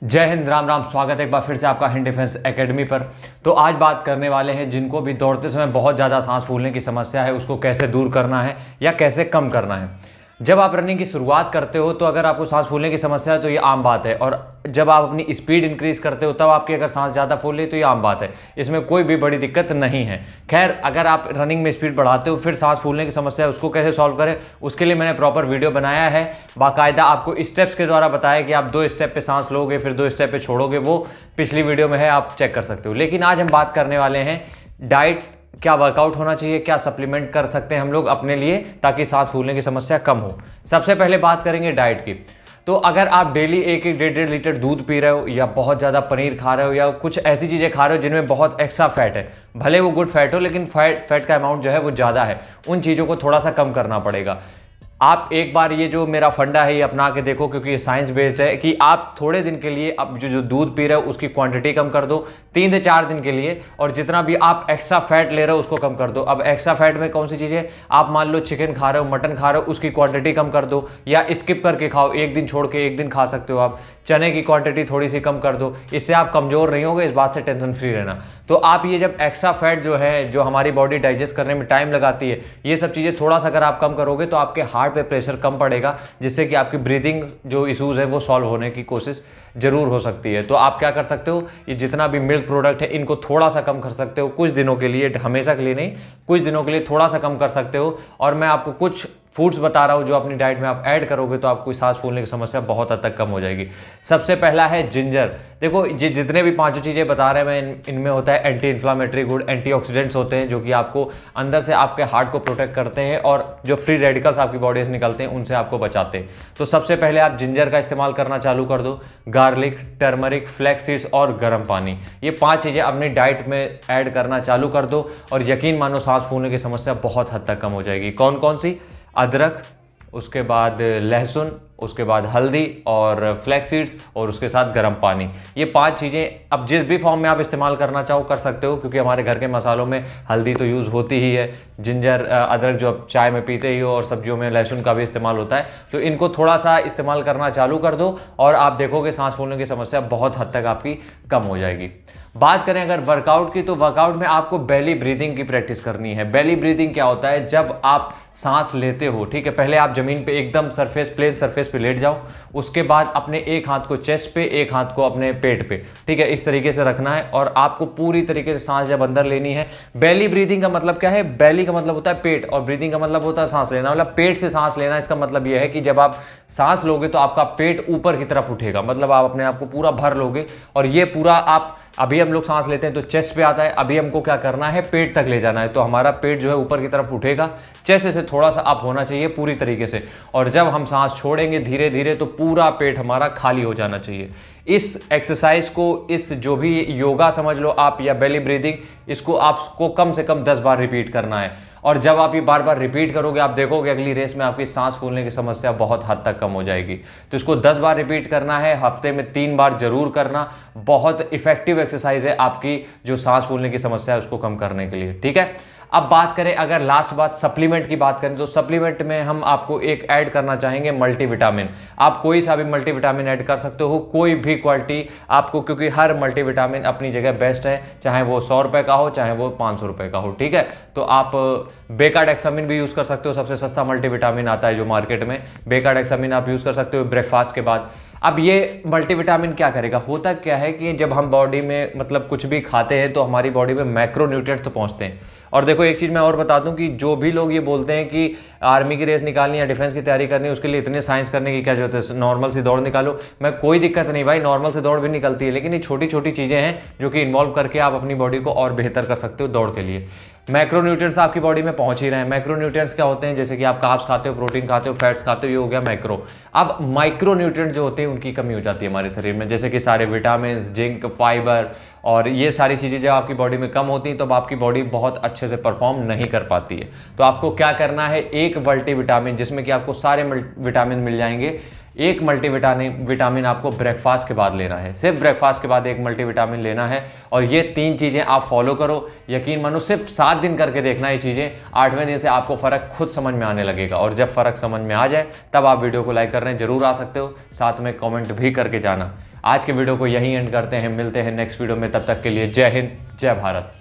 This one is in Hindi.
जय हिंद, राम राम। स्वागत है एक बार फिर से आपका हिंद डिफेंस एकेडमी पर। तो आज बात करने वाले हैं जिनको भी दौड़ते समय बहुत ज़्यादा सांस फूलने की समस्या है, उसको कैसे दूर करना है या कैसे कम करना है। जब आप रनिंग की शुरुआत करते हो तो अगर आपको सांस फूलने की समस्या है तो ये आम बात है, और जब आप अपनी स्पीड इंक्रीज करते हो तब आपकी अगर सांस ज़्यादा फूल रही तो ये आम बात है। इसमें कोई भी बड़ी दिक्कत नहीं है। खैर, अगर आप रनिंग में स्पीड बढ़ाते हो फिर सांस फूलने की समस्या है, उसको कैसे सॉल्व करें उसके लिए मैंने प्रॉपर वीडियो बनाया है। बाकायदा आपको स्टेप्स के द्वारा बताया कि आप 2 स्टेप पे सांस लोगे फिर 2 स्टेप पे छोड़ोगे, वो पिछली वीडियो में है, आप चेक कर सकते हो। लेकिन आज हम बात करने वाले हैं डाइट, क्या वर्कआउट होना चाहिए, क्या सप्लीमेंट कर सकते हैं हम लोग अपने लिए ताकि सांस फूलने की समस्या कम हो। सबसे पहले बात करेंगे डाइट की। तो अगर आप डेली 1-1 1.5 लीटर दूध पी रहे हो या बहुत ज़्यादा पनीर खा रहे हो या कुछ ऐसी चीज़ें खा रहे हो जिनमें बहुत एक्स्ट्रा फैट है, भले वो गुड फैट हो लेकिन फैट का अमाउंट जो है वो ज़्यादा है, उन चीज़ों को थोड़ा सा कम करना पड़ेगा। आप एक बार ये जो मेरा फंडा है ये अपना के देखो, क्योंकि ये साइंस बेस्ड है कि आप थोड़े दिन के लिए अब जो दूध पी रहे हो उसकी क्वांटिटी कम कर दो 3 से 4 दिन के लिए, और जितना भी आप एक्स्ट्रा फैट ले रहे हो उसको कम कर दो। अब एक्स्ट्रा फैट में कौन सी चीज़ें, आप मान लो चिकन खा रहे हो, मटन खा रहे हो, उसकी क्वांटिटी कम कर दो या स्किप करके खाओ, एक दिन छोड़ के एक दिन खा सकते हो। आप चने की क्वांटिटी थोड़ी सी कम कर दो, इससे आप कमज़ोर नहीं होगे, इस बात से टेंशन फ्री रहना। तो आप ये जब एक्स्ट्रा फैट जो है, जो हमारी बॉडी डाइजेस्ट करने में टाइम लगाती है, ये सब चीज़ें थोड़ा सा अगर आप कम करोगे तो आपके हार्ट पे प्रेशर कम पड़ेगा, जिससे कि आपकी ब्रीदिंग जो इश्यूज़ है वो सॉल्व होने की कोशिश जरूर हो सकती है। तो आप क्या कर सकते हो, ये जितना भी मिल्क प्रोडक्ट है इनको थोड़ा सा कम कर सकते हो कुछ दिनों के लिए, हमेशा के लिए नहीं, कुछ दिनों के लिए थोड़ा सा कम कर सकते हो। और मैं आपको कुछ फूड्स बता रहा हूँ जो अपनी डाइट में आप ऐड करोगे तो आपको सांस फूलने की समस्या बहुत हद तक कम हो जाएगी। सबसे पहला है जिंजर। देखो, ये जितने भी 5 चीज़ें बता रहे हैं मैं, इनमें होता है एंटी इन्फ्लामेटरी गुड, एंटीऑक्सीडेंट्स होते हैं जो कि आपको अंदर से आपके हार्ट को प्रोटेक्ट करते हैं और जो फ्री रेडिकल्स आपकी बॉडी से निकलते हैं उनसे आपको बचाते हैं। तो सबसे पहले आप जिंजर का इस्तेमाल करना चालू कर दो। गार्लिक, टर्मरिक, फ्लैक्स सीड्स और गर्म पानी, ये 5 चीज़ें अपनी डाइट में ऐड करना चालू कर दो और यकीन मानो सांस फूलने की समस्या बहुत हद तक कम हो जाएगी। कौन कौन सी? अदरक, उसके बाद लहसुन, उसके बाद हल्दी और फ्लैक्स सीड्स और उसके साथ गर्म पानी। ये 5 चीज़ें अब जिस भी फॉर्म में आप इस्तेमाल करना चाहो कर सकते हो, क्योंकि हमारे घर के मसालों में हल्दी तो यूज़ होती ही है, जिंजर अदरक जो आप चाय में पीते ही हो, और सब्जियों में लहसुन का भी इस्तेमाल होता है। तो इनको थोड़ा सा इस्तेमाल करना चालू कर दो और आप देखोगे सांस फूलने की समस्या बहुत हद तक आपकी कम हो जाएगी। बात करें अगर वर्कआउट की, तो वर्कआउट में आपको बेली ब्रीदिंग की प्रैक्टिस करनी है। बेली ब्रीदिंग क्या होता है? जब आप सांस लेते हो, ठीक है, पहले आप जमीन पे एकदम प्लेन सरफेस पे लेट जाओ, उसके बाद अपने एक हाथ को चेस्ट पे, एक हाथ को अपने पेट पे, ठीक है, इस तरीके से रखना है और आपको पूरी तरीके से सांस जब अंदर लेनी है। बेली ब्रीदिंग का मतलब क्या है? बेली का मतलब होता है पेट और ब्रीदिंग का मतलब होता है सांस लेना, मतलब पेट से सांस लेना। इसका मतलब यह है कि जब आप सांस लोगे तो आपका पेट ऊपर की तरफ उठेगा, मतलब आप अपने आप को पूरा भर लोगे। और ये पूरा आप, अभी हम लोग सांस लेते हैं तो चेस्ट पे आता है, अभी हमको क्या करना है, पेट तक ले जाना है। तो हमारा पेट जो है ऊपर की तरफ उठेगा, चेस्ट से थोड़ा सा अप होना चाहिए पूरी तरीके से, और जब हम सांस छोड़ेंगे धीरे धीरे तो पूरा पेट हमारा खाली हो जाना चाहिए। इस एक्सरसाइज को, इस जो भी योगा समझ लो आप या बेली ब्रीदिंग, इसको आपको कम से कम 10 बार रिपीट करना है। और जब आप ये बार बार रिपीट करोगे आप देखोगे अगली रेस में आपकी सांस फूलने की समस्या बहुत हद तक कम हो जाएगी। तो इसको 10 बार रिपीट करना है, हफ्ते में 3 बार जरूर करना। बहुत इफेक्टिव एक्सरसाइज है आपकी जो सांस फूलने की समस्या है उसको कम करने के लिए, ठीक है। अब बात करें, अगर लास्ट बात सप्लीमेंट की बात करें, तो सप्लीमेंट में हम आपको एक ऐड करना चाहेंगे मल्टीविटामिन। आप कोई सा भी मल्टीविटामिन ऐड कर सकते हो, कोई भी क्वालिटी आपको, क्योंकि हर मल्टीविटामिन अपनी जगह बेस्ट है, चाहे वो 100 रुपये का हो चाहे वो 500 रुपये का हो, ठीक है। तो आप बेकाडेक्सामिन भी यूज़ कर सकते हो, सबसे सस्ता मल्टीविटामिन आता है जो मार्केट में, बेकाडेक्सामिन आप यूज़ कर सकते हो ब्रेकफास्ट के बाद। अब ये मल्टीविटामिन क्या करेगा, होता क्या है कि जब हम बॉडी में मतलब कुछ भी खाते हैं तो हमारी बॉडी में मैक्रोन्यूट्रिएंट्स तो पहुंचते हैं। और देखो एक चीज़ मैं और बता दूं कि जो भी लोग ये बोलते हैं कि आर्मी की रेस निकालनी या डिफेंस की तैयारी करनी है उसके लिए इतने साइंस करने की क्या जरूरत है, नॉर्मल सी दौड़ निकालो, मैं कोई दिक्कत नहीं भाई, नॉर्मल से दौड़ भी निकलती है, लेकिन ये छोटी छोटी चीज़ें हैं जो कि इन्वॉल्व करके आप अपनी बॉडी को और बेहतर कर सकते हो दौड़ के लिए। मैक्रोन्यूट्रिएंट्स आपकी बॉडी में पहुंच ही रहे हैं। मैक्रोन्यूट्रिएंट्स क्या होते हैं? जैसे कि आप कार्ब्स खाते हो, प्रोटीन खाते हो, फैट्स खाते हो, ये हो गया मैक्रो। अब माइक्रोन्यूट्रिएंट्स जो होते हैं उनकी कमी हो जाती है हमारे शरीर में, जैसे कि सारे विटामिन, जिंक, फाइबर और ये सारी चीज़ें जब आपकी बॉडी में कम होती हैं तो आपकी बॉडी बहुत अच्छे से परफॉर्म नहीं कर पाती है। तो आपको क्या करना है, एक मल्टीविटामिन जिसमें कि आपको सारे विटामिन मिल जाएंगे, एक मल्टीविटामिन आपको ब्रेकफास्ट के बाद लेना है। सिर्फ ब्रेकफास्ट के बाद एक मल्टीविटामिन लेना है और ये 3 चीज़ें आप फॉलो करो। यकीन मानो सिर्फ 7 दिन करके देखना ये चीज़ें, 8वें दिन से आपको फ़र्क खुद समझ में आने लगेगा। और जब फ़र्क समझ में आ जाए तब आप वीडियो को लाइक करने जरूर आ सकते हो, साथ में कमेंट भी करके जाना। आज के वीडियो को यहीं एंड करते हैं, मिलते हैं नेक्स्ट वीडियो में, तब तक के लिए जय हिंद, जय भारत।